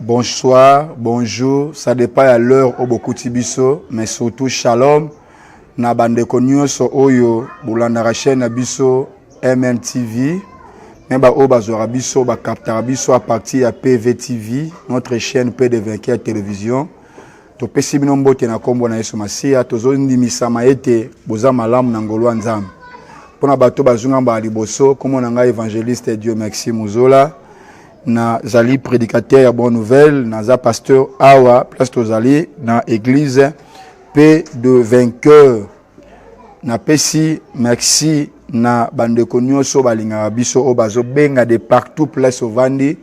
Bonsoir, bonjour, ça dépend à l'heure au beaucoup tibiso, mais surtout shalom. Na bande konyo so oyo bulanda la chaîne abiso MNTV. Mais ba o bazora biso ba captera biso à partir à PVTV, notre chaîne P de Vainqueur télévision. To pesi binombo te na kombo na Yesu Masia, tozo ndimisa maete boza malamu na ngolo nzambe. Pona bato bazunga ba liboso, comme on a évangéliste Dieu Maxime Muzola. Na zali prédicateur ya bonne nouvelle, naza pasteur awa place tozali na église P de Vainqueur. Na pesi merci na bandeko nyonso balinga biso o bazo benga de partout place ovandi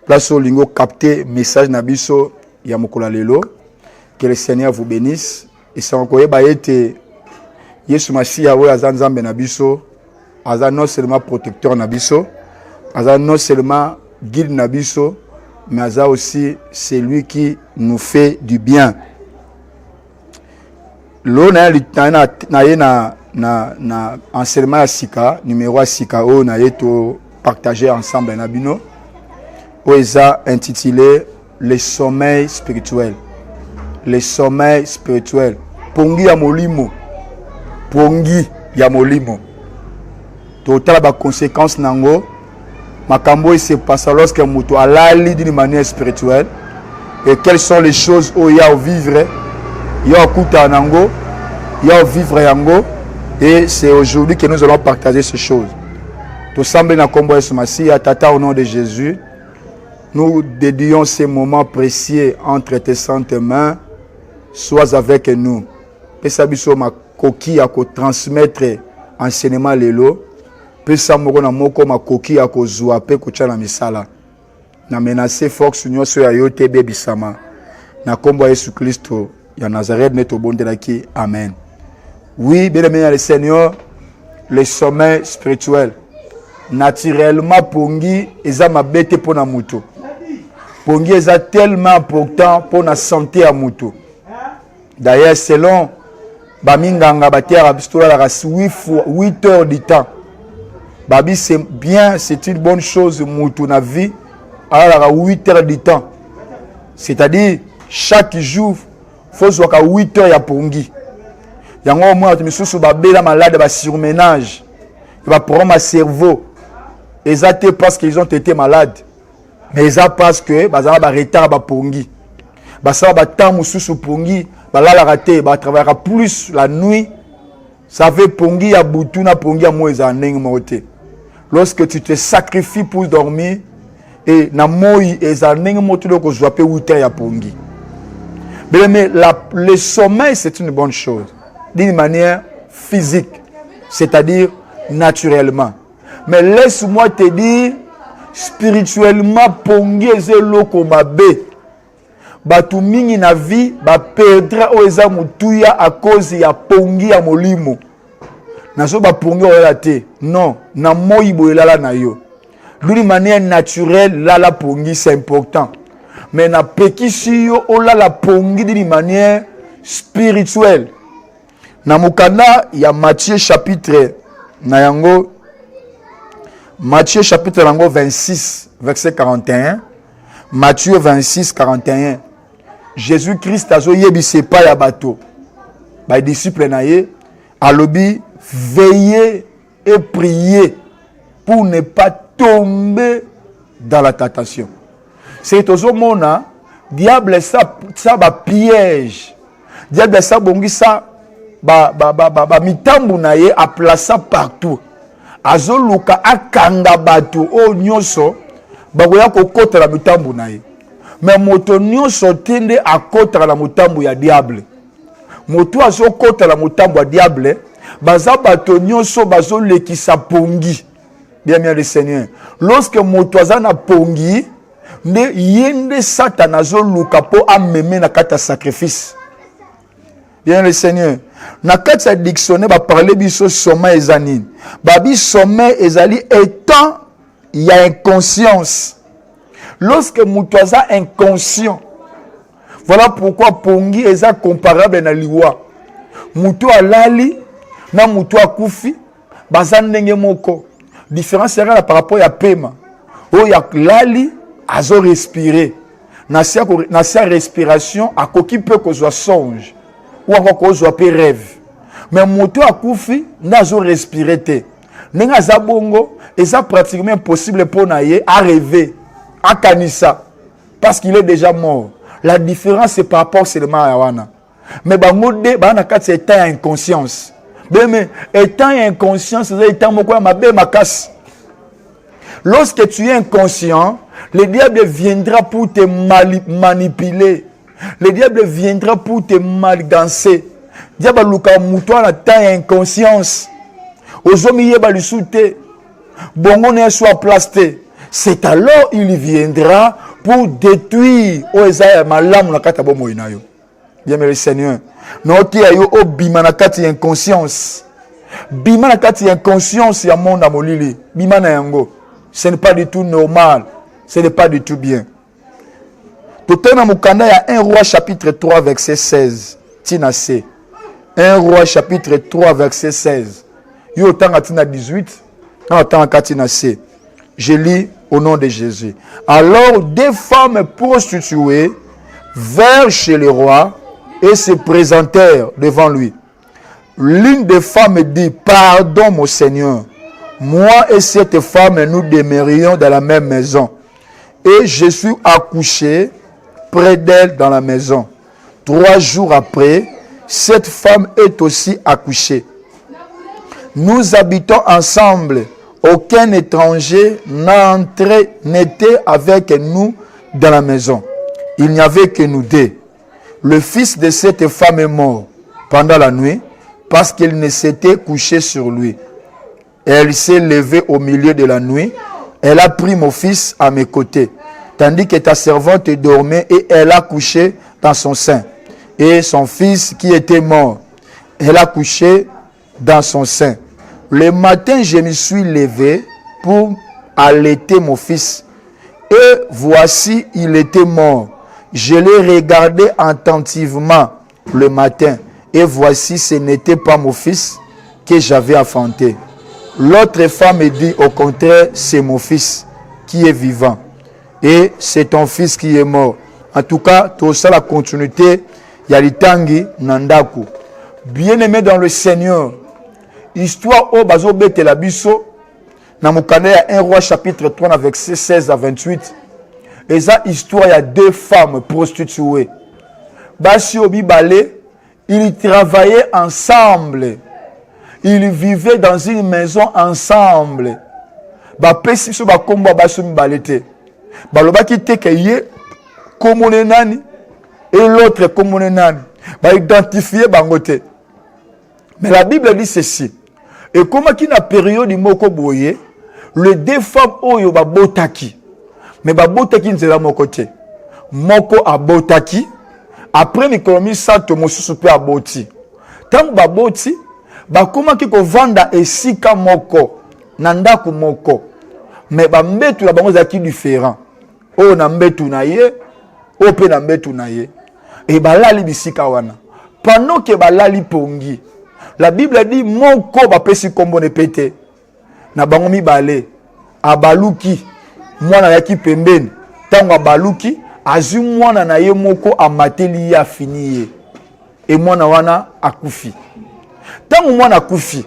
place o lingo capter message na biso ya mokolo lelo. Que le Seigneur vous bénisse et sans koyeba ete Yesu Masia o aza nzambe na biso, aza non seulement protecteur na biso, aza non seulement guide nabiso, mais aza aussi celui qui nous fait du bien. L'eau na enseignement à Sika, numéro à Sika, on a été partagé ensemble na bino, où ils ont intitulé le sommeil spirituel. Le sommeil spirituel. Pongi ya molimo. Pongi ya molimo. Total ba conséquence nango. Makambo se passe lorsque mutu alali d'une manière spirituelle. Et quelles sont les choses où il y a à vivre, il y a à kuta nango, il y a à vivre yango. Et c'est aujourd'hui que nous allons partager ces choses. Tout semble na kombo Yesu Masia, tata au nom de Jésus. Nous dédions ces moments précieux entre tes saintes mains. Sois avec nous. Et ça biso ma coquille à transmettre enseignement lelo. Pesa moko na moko makoki ya kozwa pe kuchala misala na menacer fox nyonso ya yote bebisama na kombo Yesu Kristo ya Nazareth neto bondelaki amen. Oui, bien aimé le Seigneur, le sommeil spirituel naturellement pongi eza mabete pona mutu. Pongi eza tellement important pour la santé ya mutu. D'ailleurs selon baminganga batiara bistola la 8 heures du temps. Babi, c'est bien, c'est une bonne chose, moutou na vie, à 8 heures du temps. C'est-à-dire, chaque jour, il faut soit à 8 heures ya pongi. Yango au moins, tu me soucies, babi la malade, ba surménage, il va prendre ma cerveau. Et ça, c'est parce qu'ils ont été malades. Mais ça, parce que, ça va retard, ba pongi. Ça va temps, moussous, pongi, là, la raté, va travailler plus la nuit. Ça fait pongi ya boutouna, pongi ya moïse en moté. Lorsque tu te sacrifies pour dormir, et na moi et za neng moto do ko zoape 8 heures ya pongi. Mais le sommeil c'est une bonne chose d'une manière physique, c'est-à-dire naturellement. Mais laisse-moi te dire spirituellement pongi ezelo mabe. Batu mingi na vie ba perdra o eza mutuya à cause ya pongi ya molimo. Naso ba pongi o te. Non, na moi boyela na yo. D'une manière naturelle, là la pongi c'est important. Mais na pekisi yo o la pongi d'une manière spirituelle. Na mukanda ya Matthieu chapitre na yango Matthieu chapitre yango 26 verset 41. Matthieu 26 41. Jésus-Christ a yebise pa ya bato. Ba disciple na ye alobi veillez et priez pour ne pas tomber dans la tentation. C'est toujours mona diable ça ba piège. Diable ça bongi ça ba mitambu na ye a placer partout. Azoluka akanga bato o nyonso bagoya kokota la mitambu na ye. Mais moto nyonso tende akota la mutambu ya diable. Moto azo kota la mutambu ya diable, baza bato nyonso bazo lekisa pongi. Bien le Seigneur. Lorsque moto azana pongi, nde yende Satan azo luka po ameme na kata sacrifice. Bien le Seigneur. Na kata dictionnaire ba parler biso sommeil ezanine. Babi sommeil ezali étant il y a inconscience. Lorsque Moutouaza est inconscient, voilà pourquoi Pongi est comparable à Liwa. Moutou alali, na Moutou akufi, bazan nenge moko. Différence sera par rapport à Pema. Oh ya lali, azo respirer. na sa respiration akoki peu kozwa songe ou encore kozwa pe rêve mais moto akufi ndazo respirer te ndenge aza bongo eza pratiquement impossible pour na ye à rêver à kanisa parce qu'il est déjà mort. La différence c'est par rapport seulement à wana mais bango de bana kati état inconscience mais étant inconscience c'est état moko mabe makasi. Lorsque tu es inconscient, le diable viendra pour te manipuler. Le diable viendra pour te manigancer. Diable luka muto na ta inconscience. Ozomi yeba lusute. Bongo ne soit plasté. C'est alors il viendra pour détruire oeza malamu na kata bomo inayo. Bien le Seigneur. Noti ayo obima na kati inconscience. Bima na kati inconscience ya monde amolili. Bima na yango. Ce n'est pas du tout normal. Ce n'est pas du tout bien. Tout à Mukanda, il y a 1 Roi chapitre 3 verset 16. Tina C. 1 Roi chapitre 3 verset 16. Il y a Tina 18. Tina C. Je lis au nom de Jésus. Alors des femmes prostituées vinrent chez le roi et se présentèrent devant lui. L'une des femmes dit, pardon mon Seigneur. Moi et cette femme, nous demeurions dans la même maison. Et je suis accouché près d'elle dans la maison. 3 jours après, cette femme est aussi accouchée. Nous habitons ensemble. Aucun étranger n'était avec nous dans la maison. Il n'y avait que nous deux. Le fils de cette femme est mort pendant la nuit parce qu'il ne s'était couché sur lui. Elle s'est levée au milieu de la nuit. Elle a pris mon fils à mes côtés, tandis que ta servante dormait et elle a couché dans son sein. Et son fils qui était mort, elle a couché dans son sein. Le matin, je me suis levé pour allaiter mon fils. Et voici, il était mort. Je l'ai regardé attentivement le matin. Et voici, ce n'était pas mon fils que j'avais enfanté. L'autre femme dit, au contraire, c'est mon fils qui est vivant. Et c'est ton fils qui est mort. En tout cas, tout ça, la continuité, Yalitangi Nandaku. Bien-aimé dans le Seigneur, histoire au bazo bete la biso, Namukane 1 Roi chapitre 3, verset 16 à 28. Et ça, histoire, il y a 2 femmes prostituées. Basi Obi Bale, ils travaillaient ensemble. Ils vivaient dans une maison ensemble. Ba pesi so ba komba ba so mibalete. Ba loba ki te ke ye komone nani et l'autre komone nani. Ba identifier bangote. Mais la Bible dit ceci. Et comment qui na période moko boye, le 2 femmes oyo ba botaki. Mais ba botaki nzela moko te. Moko abotaki. Après mikonomi sato mosusu pe aboti. Tant ba boti bakoma kiko vanda esika moko nandaku moko mais ba mbetu la bango zaki différent o na mbetu na ye o pe na mbetu na ye et balali bisika wana pendant que balali pongi la Bible dit moko ba pesi kombo ne pete na bango mibale abaluki mwana yaki pembeni tango abaluki azu mwana na ye moko amateli ya finiye et mwana wana akufi. Tant que mwana kufi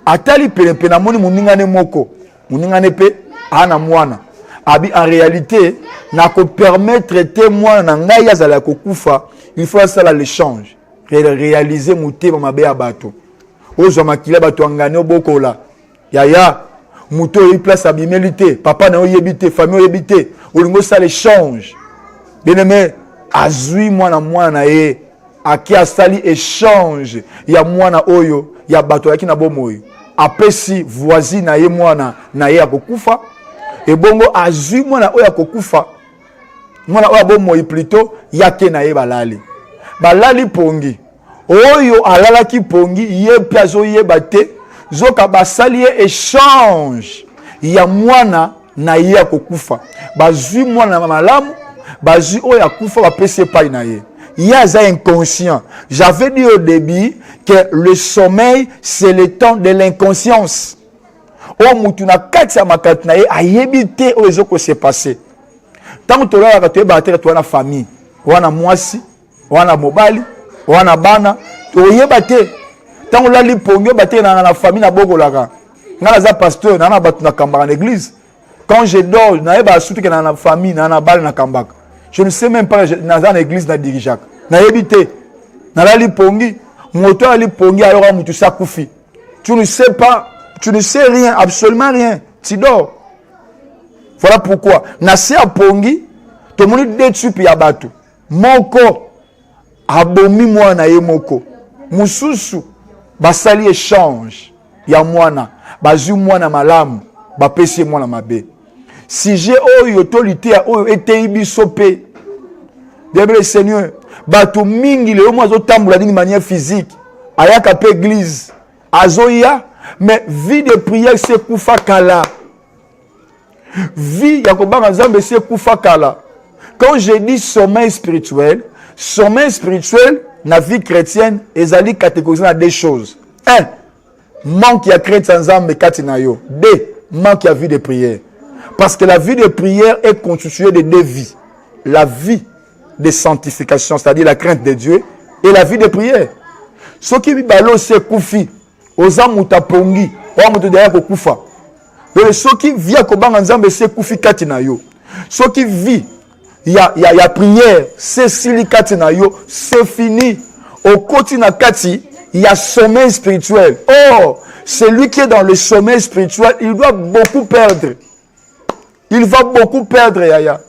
atali penepe na moni muningane moko muningane pe ana mwana abi en réalité na ko permettre te mwana na ngai azala kokufa il faut ça l'échange réaliser mutema mabe ya bato ozo makila bato angane obokola yaya muto yi place abimélité papa na oyebité famille oyebité olingo ça l'échange bien aimé azui mwana na ye aki asali échange ya mwana oyo ya bato yaki na bomoyo apesi voisine na ye mwana na ye akokufa et bongo azui mwana oyo akokufa mwana oyo bomoyo plutôt yake na ye balali pongi oyo alalaki pongi ye pe azoyeba te zoka basali ye échange ya mwana na ye akokufa bazui mwana na malamu bazui oyo akufa bapesi epai na ye. Il y a un inconscient. J'avais dit au début que le sommeil, c'est le temps de l'inconscience. Oh, mutuna katsa makatnae a yebite o ezoko s'est passé. Tant que tu as tu es tu as famille, wana mwasi, wana mobali, wana bana, tu es batté. Tant que tu as pongi batté dans la famille na bogolaka. Nga za pasteur na batu na kambaka en église. Quand je dors, na ba surtout que dans la famille na bal na kambaka. Je ne sais même pas dans une église na dirijak. Na yebité. Na la pongi, moto ali pongi alors mutu sakufi. Tu ne sais pas, tu ne sais rien, absolument rien. Tu dors. Voilà pourquoi. Nasi a pongi, to moni detu pi abatu. Moko abomi mwana ye moko. Mususu basali échange ya mwana, bazu mwana malamu, bapesi mwana mabe. Si j'ai oyo autorité oyo ete biso pe. Débre Seigneur, bato mingi le mo azotambola d'une manière physique. Ayaka pe église. Azoya, mais vie de prière c'est kufa kala. Vie yakobanga nzambe c'est kufa kala. Quand je dis sommeil spirituel na vie chrétienne ezali catégorisé dans deux choses. 1. Manque ya chrétien nzambe kati na yo. 2. Manque ya vie de prière. Parce que la vie de prière est constituée de deux vies. La vie de sanctification, c'est-à-dire la crainte de Dieu, et la vie de prière. Ce qui balo c'est kufi. Oza mutapongi, wa mutu derrière ko kufa. Et ce qui vient kobanga nzambe c'est kufi kati na yo. Ce qui vit ya prière, c'est sili kati na yo, c'est fini. Au koti na kati, il y a sommeil spirituel. Oh, celui qui est dans le sommeil spirituel, il doit beaucoup perdre. Il va beaucoup perdre, yaya.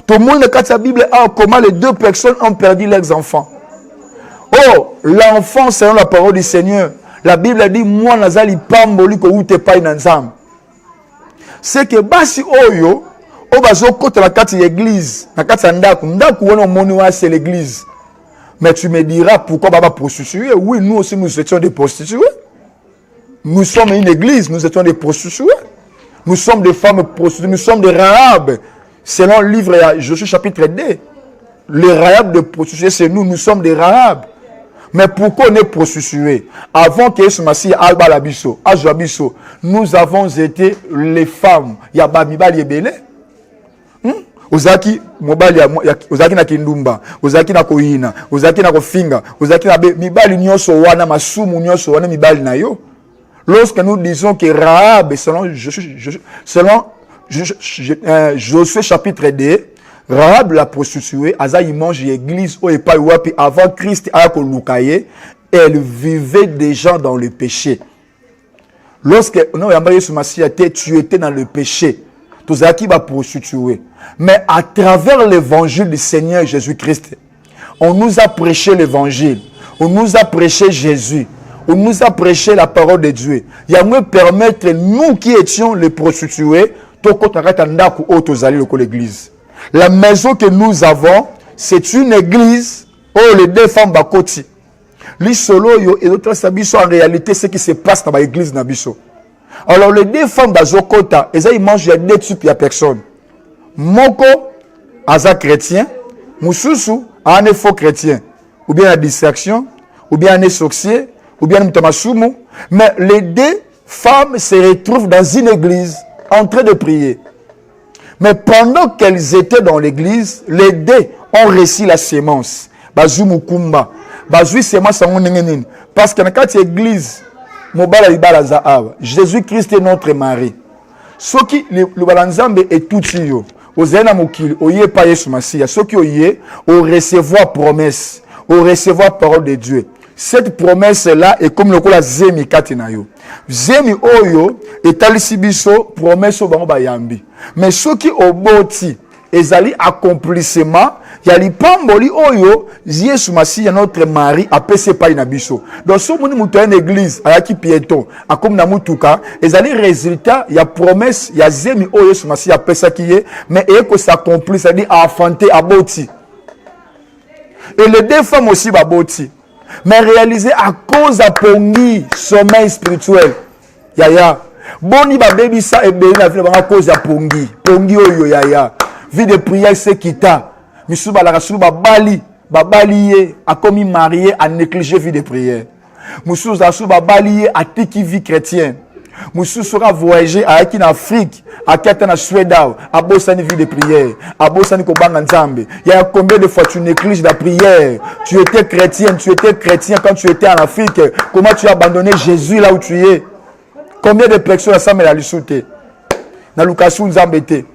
Tout le monde dans la Bible a comment les deux personnes ont perdu leurs enfants. Oh, l'enfant selon la parole du Seigneur. La Bible a dit, moi, nazali pamboli ko ute pa inanzam. C'est que basi oyo, o bazo kote la kati l'église, na kati ndaku, ndaku wono moni c'est l'église. Mais tu me diras pourquoi baba prostituée? Oui, nous aussi nous étions des prostituées. Nous sommes une église, nous étions des prostituées. Nous sommes des femmes prostituées, nous sommes des Rahab. Selon le livre Josué chapitre 2, les Rahab de prostituées, c'est nous, nous sommes des Rahab. Mais pourquoi on est prostitués? Avant que Yesu Massi Alba Labiso, Ajoabiso, nous avons été les femmes. Yababi Bali Ebele. Ozaki mobali ozaki na kindumba, ozaki na koina, ozaki na kofinga, ozaki na mibali nyoso wana masumu nyoso wana mibali na yo. Lorsque nous disons que Rahab, selon Josué chapitre 2, Rahab la prostituée, Aza y mange l'église au epa wapi avant Christ a kolukaye, elle vivait déjà dans le péché. Lorsque non yamba Yesu Masia tu étais dans le péché, tous qui va prostituer. Mais à travers l'évangile du Seigneur Jésus-Christ, on nous a prêché l'évangile, on nous a prêché Jésus. On nous a prêché la parole de Dieu. Il y a nous permettre, nous qui étions les prostituées, l'église. La maison que nous avons, c'est une église où les deux femmes bakoti. L'isolo yo et l'autre sabiso en réalité ce qui se passe dans l'église nabiso. Alors les deux femmes bazokota, ils mangent des types de personnes. Moko aza chrétien, mususu a un faux chrétien, ou bien la distraction, ou bien un sorcier. Ou bien mais les deux femmes se retrouvent dans une église en train de prier. Mais pendant qu'elles étaient dans l'église, les deux ont reçu la sémence. Parce que dans cette église, Jésus-Christ est notre mari. Ce qui le balanzambe est tout yo. Ozena mokili, oye pa Yesu Masia. Ce qui oye, au recevoir promesse, au recevoir parole de Dieu. Cette promesse-là est comme le coup la zemi katinayo. Zemi oyo etalisi biso promesse au bango bayambi. Mais ceux qui oboti ezali accomplissement yali pamboli oyo Yesu Masiya notre mari apese pa ina biso. Donc so moni mutu en église ayaki piéton akomi na mutuka ezali résultat ya promesse ya zemi oyo Yesu Masiya apesa kiye mais eko s'accomplir c'est-à-dire enfanter aboti. Et les deux femmes aussi baboti. Mais réalisé à cause de pongi, sommeil spirituel. Yaya. Boni ba baby ça et bien la vie à cause de pongi. Pongi oyo yaya. Vie de prière c'est kita. Misuba la rasulu ba balié a commis marié à négliger vie de prière. Moussou zasou ba balié à tiki vie chrétienne. Moussou sera voyager à en Afrique, à Kata na Suède, à Bossani vie de prière, à Bossani Kobanga Nzambe. Il y a combien de fois tu négliges la prière? Tu étais chrétien quand tu étais en Afrique. Comment tu as abandonné Jésus là où tu es? Combien de personnes ensemble la lisouté? Na Lukasu Nzambete,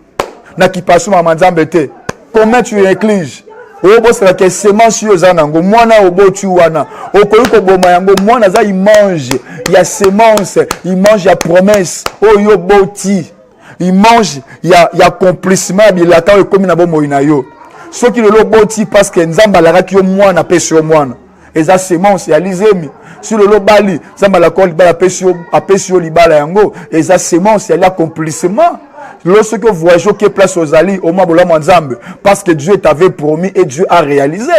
na Kipasu Mama Nzambete. Comment tu négliges? Obo sera que semence yo zanango mwana obo tu wana okoyiko boma yango mwana za il mange il y a semence il mange ya promesse oyo boti il mange il y a accomplissement bilata o komi na bomo ina yo soki le boti parce que nzamba la ki yo mwana pesi yo mwana eza semence ya lizemi sur le bali nzamba la ko libala pesi yo libala yango eza semence ya l'accomplissement. Lorsque vous voyagez qui place aux alliés au moins parce que Dieu t'avait promis et Dieu a réalisé.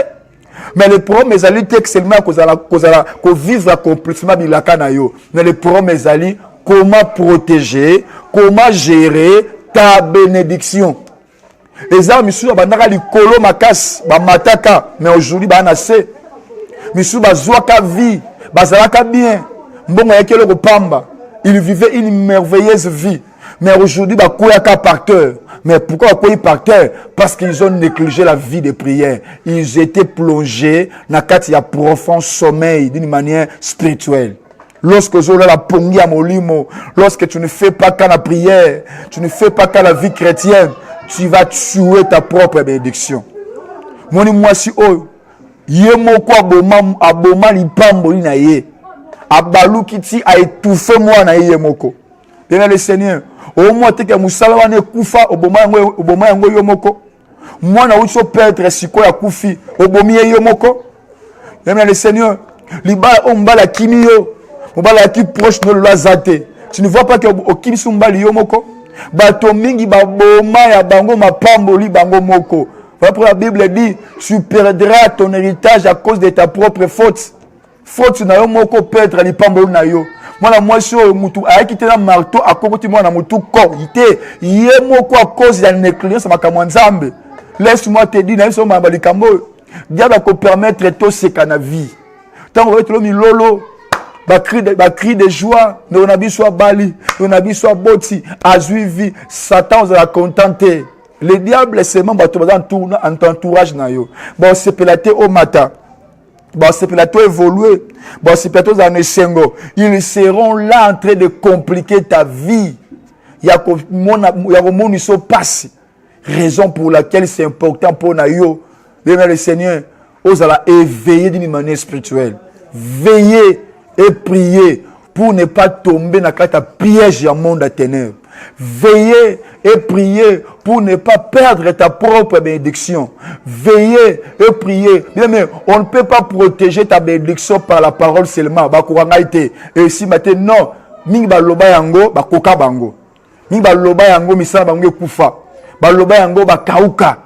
Mais le problème est alliés seulement qu'on vive l'accomplissement de la canaille. Mais le problème est alliés comment protéger, comment gérer ta bénédiction. Les hommes sont bandaka likolo makas ba mataka mais aujourd'hui ba nassé. Misu bazwaka vie, bazalaka bien. Mbongo yakelo ko pamba. Il vivait une merveilleuse vie. Mais aujourd'hui, bah, quoi par cœur. Mais pourquoi quoi par cœur? Parce qu'ils ont négligé la vie de prière. Ils étaient plongés dans un profond sommeil d'une manière spirituelle. Lorsque la pongi à molimo, lorsque tu ne fais pas qu'à la prière, tu ne fais pas qu'à la vie chrétienne, tu vas tuer ta propre bénédiction. Moni moi si oh, yemo kwa aboma lipambo na ye. Abalu kiti a étouffé moi na yemoko. Bien le Seigneur. Au moins que musala wane kufa oboma yango yomoko mwana uso perdre siko ya kufi obomi yomoko même le Seigneur libala ombala kimio mbala ki proche no loazate tu ne vois pas que okimisi mbali yomoko bato mingi baboma ya bango mapamboli bango moko voilà pour la Bible dit tu perdras ton héritage à cause de ta propre faute na yomoko perdre li pamboli na yo. Moi si mutu a quitté la marteau à côté moi na mutu ko ité yemoko à cause de la négligence makamwa nzambe. Laisse-moi te dire na so mabalikambo diable ko permettre to sekana vie. Tant on va être lolo ba cri de joie on a biso bali on a biso boti azuivi Satan va contenter. Le diable c'est même bato en entourage na yo. Bon c'est pelaté au matin. Bon, c'est plateau évolué. Bon, c'est plateau zanesengo. Ils seront là en train de compliquer ta vie. Il y a mon iso passe. Raison pour laquelle c'est important pour nayo. Bien le Seigneur, vous allez éveiller d'une manière spirituelle. Veillez et priez pour ne pas tomber dans le piège du monde à ténèbres. Veillez et priez pour ne pas perdre ta propre bénédiction. Veillez et priez. Bien, mais on ne peut pas protéger ta bénédiction par la parole seulement. Et si maintenant, non, mingi ba loba yango ba koka bango. Mingi ba loba yango misala bango kufa. Ba loba yango ba kauka.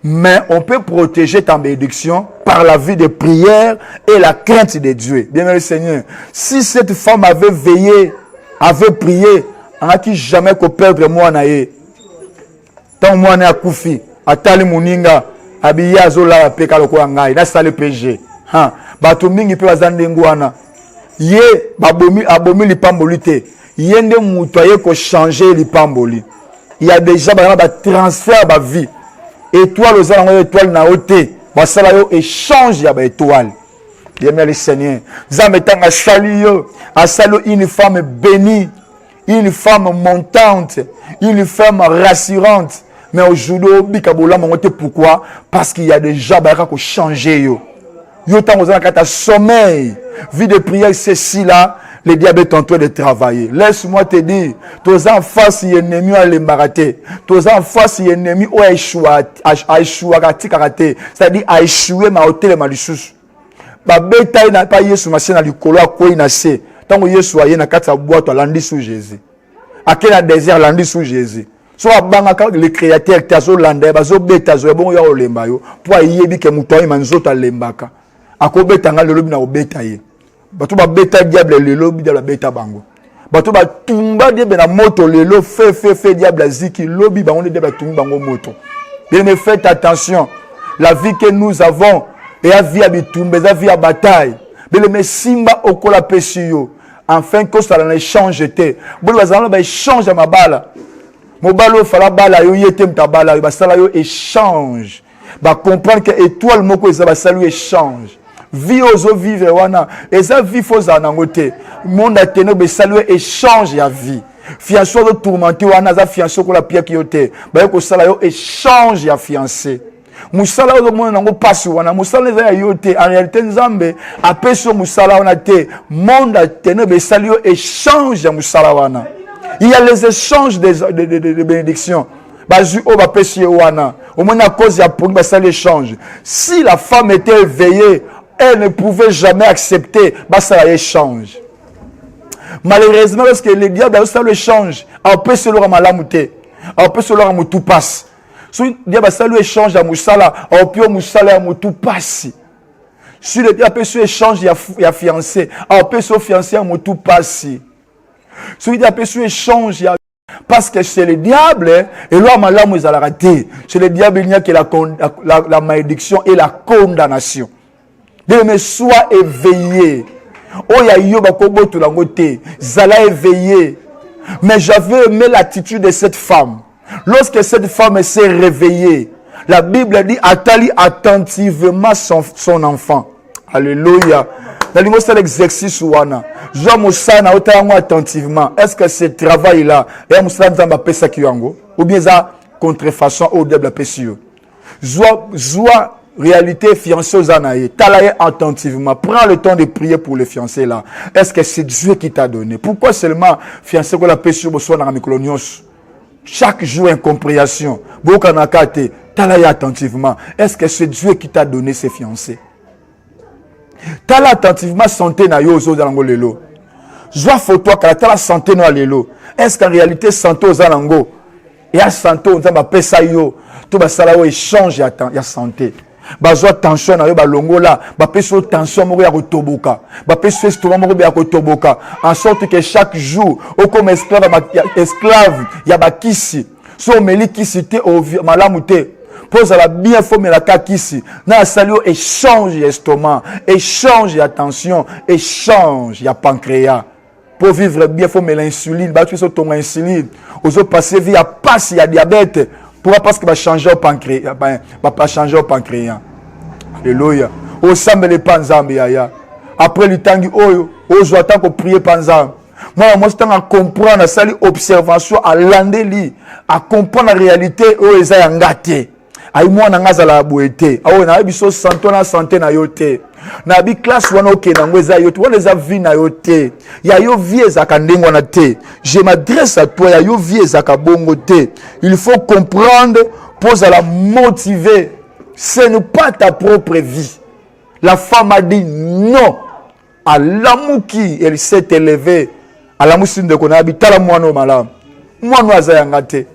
Mais on peut protéger ta bénédiction par la vie de prière et la crainte de Dieu. Bien, le Seigneur, si cette femme avait veillé, avait prié, on a qui jamais qu'on perdre moi naé. Tant moi na kufi, atali muninga, abiya azola peka loko ngai, na sale péché. Ha, bato mingi pe bazande ngwana. Ye abomi lipamboli te. Yende muto ye ko changer lipamboli. Il y a déjà ba transfert ba vie. Étoile aux alentours étoile na oté. Ba sala yo échange ya ba étoile. Bien le Seigneur. Zametanga sali yo, asalo une femme bénie. Une femme montante, une femme rassurante. Mais aujourd'hui, pourquoi? Parce qu'il y a déjà des gens qui ont changé. Yo tant aux gens sommeil, vie de prière, c'est si là, le diable est en train de travailler. Laisse-moi te dire, tos en face, il y a un ennemi à l'embarrater. Tos en face, il y a un ennemi qui a échoué, c'est-à-dire a échoué, mais à hôtel, ma lisusu. Ba beta n'a pas yesu machine à l'icolo à quoi il n'a c'est. Tant que Yesu a na kata boîte à l'andi sous Jésus. À quel désert l'andi sous Jésus. Soit bangaka le créateur tazo landa bazo beta zo bon ya olemba yo. Pour yebi ke mutoyi manzota lembaka. Akobe tanga le lobi na obeta ye. Bato ba beta diable le lobi de la beta bango. Bato ba tumba diable na moto le lo fait diable ziki lobi ba on de ba tumba bango moto. Bien mais faites attention. La vie que nous avons et la vie à bitumbe, la vie à bataille. Mais le simba okola pesio. enfin que ça l'échange était bon bazala ba échange à mabala mobalo fala bala yo yete mtabala ba sala yo échange ba comprendre que étoile moko eza ba salu échange vie ozo vivre wana eza vie foza na ngote monde a teno be salu échange ya vie fiancé de tourmenté wana za fiancé ko la pierre ki yote ba ko sala yo échange ya fiancé musala ozo mona nango pasi wana musala eza ya yote en réalité nzambe apeso musala wana te monde a teno be salu yo échange ya musala wana. Il y a les échanges de bénédictions. Bazu o ba pesi wana. Au moins à cause ya pour ça l'échange. Si la femme était éveillée, elle ne pouvait jamais accepter ça l'échange. Malheureusement parce que le diable a ça l'échange, on peut se leur malamuté. On peut se leur mutu passe. Si le diable ça l'échange à musala, on peut musala mutu passe. Si le diable peut se échange ya fiancé, on peut se fiancé à mutu passe. Celui qui a pu échange parce que c'est le diable et là malamu ils a raté. C'est le diable il n'y a que la malédiction et la condamnation. Mais sois éveillé. Oh ya yo bakobo to langote, zala éveillé. Mais j'avais aimé l'attitude de cette femme. Lorsque cette femme s'est réveillée, la Bible dit attali attentivement son enfant. Alléluia. Dans l'exercice wana, je musana attentivement. Est-ce que ce travail là et musana nzamba pesa kiyango ou bien ça contrefaçon au diable pesio. Joie réalité fiancé aux anaïe, talaye attentivement. Prends le temps de prier pour les fiancés là. Est-ce que c'est Dieu qui t'a donné? Pourquoi seulement fiancé ko la pesio boso na mikolonios? Chaque jour incompréhension. Bokanakate, talaye attentivement. Est-ce que c'est Dieu qui t'a donné ces fiancés? Tala attentivement santé na yo zo zalango lelo. Joa photo kala tala santé na lelo. Est-ce qu'en réalité santé aux zalango et à santé on va pesa yo to ba sala o échange ya santé. Ba zo tension na yo ba longo la, ba peso tension moko ya kotoboka. Ba peso estomac moko ya kotoboka en sorte que chaque jour o comme esclave ya ba kisi. So meli kisi te o malamu te. Pose à la bien forme la kakisi. Na salio échange estomac, échange attention, échange ya pancréas. Pour vivre bien forme l'insuline, bah tu sais ton insuline. Aux autres passer via passe ya diabète. Pourquoi parce que va changer au pancréas, va pas changer au pancréas. Alléluia. Au semble les panzambi ya. Après le temps oyo, ozo attend qu'on prie panzam. Moi c'est à comprendre à sali observation à landeli, à comprendre la réalité où ils a ngate. Aïe moi na ngazala boete awo na biso santé na yote na bi classe wana oke na ngweza yote wana za vie na yote ya yo vie za kandengo na te. Je m'adresse à toi ya yo vie za ka bongo te. Il faut comprendre pour la motiver. Ce n'est pas ta propre vie. La femme a dit non à l'amour qui elle s'est élevée à l'amour sin de kona habita la moino malam moi no azayangate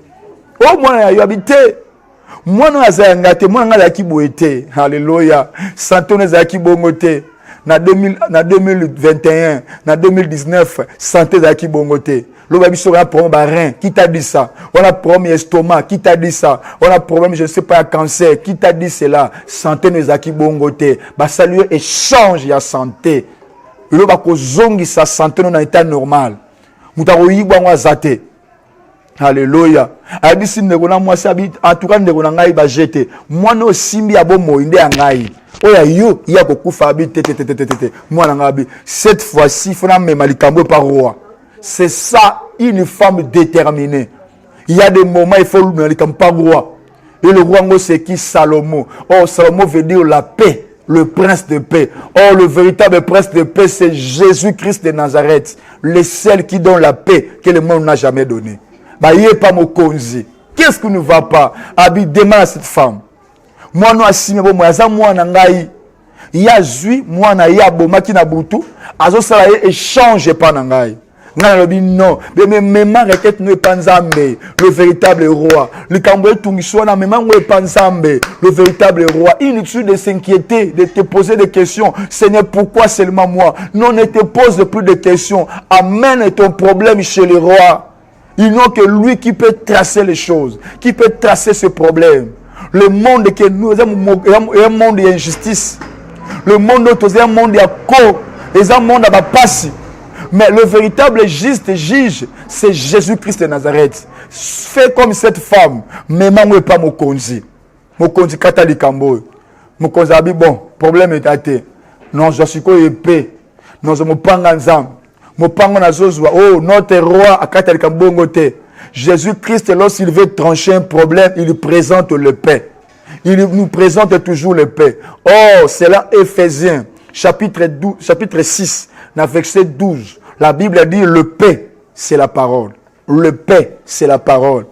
oh moi ya yo habité moi non azayangate moi ngala ki boete. Alléluia. Santé on ezaki bongote na 2021 na 2019 santé ezaki bongote. Lo ba biso na problème ba rein qui t'a dit ça? On a problème estomac qui t'a dit ça? On a problème je ne sais pas cancer qui t'a dit cela? Santé ezaki bongote. Ba saluer échange ya santé. Lo ba ko zongi sa santé non na état normal. Mutaro yibwa ngwa zate. Alléluia. Abisi ndekona moi sabi en tout cas ndekona ngai ba jeter. Moi no simbi ya bomo inde ngai. Oya yo ya kokufa habite tete. Moi na ngabi. Cette fois-ci fona même likambo par roi. C'est ça une femme déterminée. Il y a des moments il faut le likambo par roi. Et le roi c'est qui? Salomon. Oh Salomon veut dire la paix. Le prince de paix. Or, le véritable prince de paix, c'est Jésus-Christ de Nazareth. Le seul qui donne la paix que le monde n'a jamais donnée. Bah, il n'est pas mon konzi. Qu'est-ce qui ne va pas? Abi, demande à cette femme. Moi, non, assimé, moi, nangai. Il y a zui, moi, na ya boma ki na butu. Azo salaye échange pas nangai. Non, mais même requête ne pas nzambe, le véritable roi. Le Cambodge tungiswana même ne pas nzambe, le véritable roi. Inutile de s'inquiéter, de te poser des questions. Seigneur, pourquoi seulement moi? Non, ne te pose plus de questions. Amène ton problème chez le roi. Il n'y a que lui qui peut tracer les choses, qui peut tracer ce problème. Le monde que nous avons est un monde d'injustice. Le monde est un monde de co, est un monde à passer. Mais le véritable juste juge, c'est Jésus-Christ de Nazareth. Fais comme cette femme. Mais maman pas mon konzi. Mon konzi katali kambo. Mon konzi abi bon. Problème est athée. Non, je suis quoi épée. Non, je me prends ensemble. Je me prends en oh, notre roi a katali kambo te. Jésus-Christ, lorsqu'il veut trancher un problème, il présente le paix. Il nous présente toujours le paix. Oh, c'est là Éphésiens, chapitre 6, verset 12. La Bible dit le paix, c'est la parole. Le paix, c'est la parole.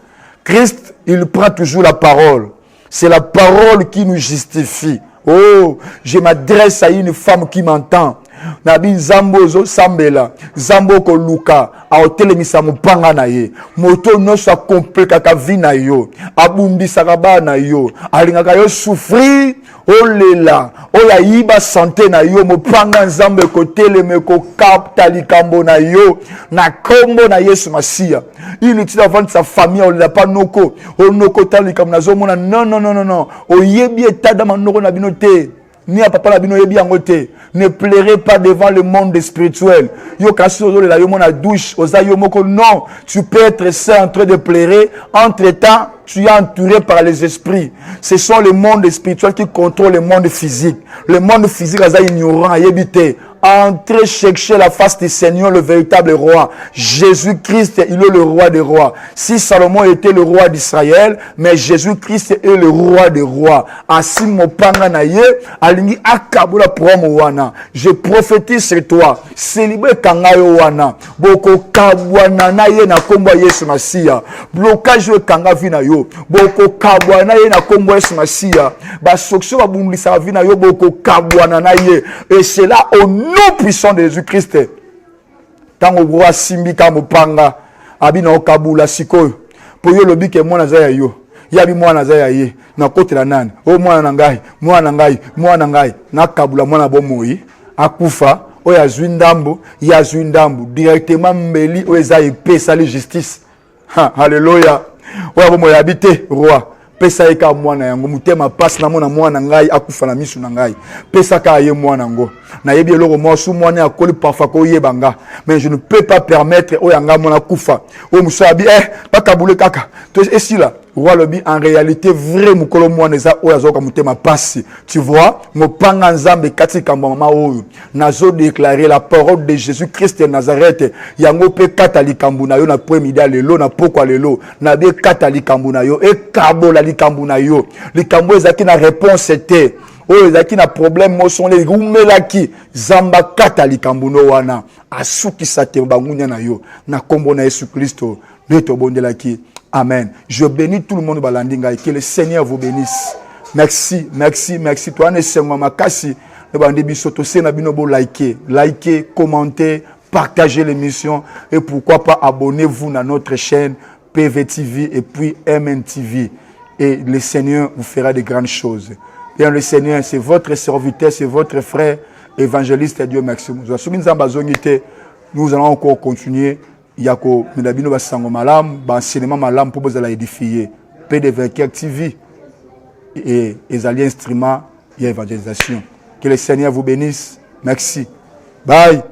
Christ, il prend toujours la parole. C'est la parole qui nous justifie. Oh, je m'adresse à une femme qui m'entend. Nabi Zambo zo sambela Zambo ko luka a otelemisa mopanga na ye moto no so kompleka ka vi na yo abumbisa ka ba na yo alingaka yo souffrir olela oya yiba santé na yo mopanga nzambe ko teleme ko kapta likambo na yo na kombo na Yesu Masia il utilise avant sa famille on l'a pas noko onoko tali comme na zo mona non oyebi etada manoko na binote ni à papa la bino yebi angote. Ne pleurez pas devant le monde spirituel. Yo kaso la yo mona douche oza yo moko non, tu peux être seul en train de pleurer. Entre-temps, tu es entouré par les esprits. Ce sont les mondes spirituels qui contrôlent le monde physique. Le monde physique est ignorant, yebite. Entrez chercher la face du Seigneur, le véritable roi. Jésus-Christ, il est le roi des rois. Si Salomon était le roi d'Israël, mais Jésus-Christ est le roi des rois. Asi mopanga na ye, alingi akabula promo wana. Je prophétise sur toi. Célibé kangayo wana. Boko kabwana na ye na kombo Yesu Masia. Blocage kanga vina yo. Boko kabwana ye na kombo Yesu Masia. Ba soksho ba bumlisa vina yo boko kabwana na ye. Et c'est là au nom puissant de Jésus-Christ. Tango roi simbi ka mopanga abina okabula sikoyo. Po yo lobi ke mwana za yo. Yabi mwana za ye na kote la nani. O mwana ngai na kabula mwana bomoyi akufa o ya zwindambo directement mbeli o eza epesa la justice. Ha, hallelujah. O ya bomoyi habite roi. Pesa eka mwana yango mutema passe na mwana ngai akufa na misu na ngai pesa ka ye mwana ngo na yebi eloko mosu mwana akoli parfois ko yebanga mais je ne peux pas permettre o yanga mwana kufa o musabi bakabule kaka to esila roi lobi en réalité vrai mukolo mwana eza o yazoka mutema passe tu vois mopanga nzambe kati kamba mama oyo nazo déclarer la parole de Jésus-Christ de Nazareth yango pe kata likambu na yo na premier lelo na pokwa lelo na be kata likambu na yo e kabola likambu na yo likambu ezaki na réponse était oyo ezaki na problème moson le rumelaki zamba kata likambu no wana asukisa te bangunya na yo na kombo na Yesu Kristo neto bondelaki. Amen. Je bénis tout le monde balandinga et que le Seigneur vous bénisse. Merci. Toi ne sais moi makasi ne bandi bisoto se na bino bo liker, commenter, partager l'émission et pourquoi pas abonnez-vous à notre chaîne PVTV et puis MNTV et le Seigneur vous fera de grandes choses. Bien le Seigneur, c'est votre serviteur, c'est votre frère évangéliste Dieu Maxime. Nous allons encore continuer. Yako milabino basango malam, enseignement malam pour vous édifier. PDV TV et les instruments et évangélisation. Que le Seigneur vous bénisse. Merci. Bye.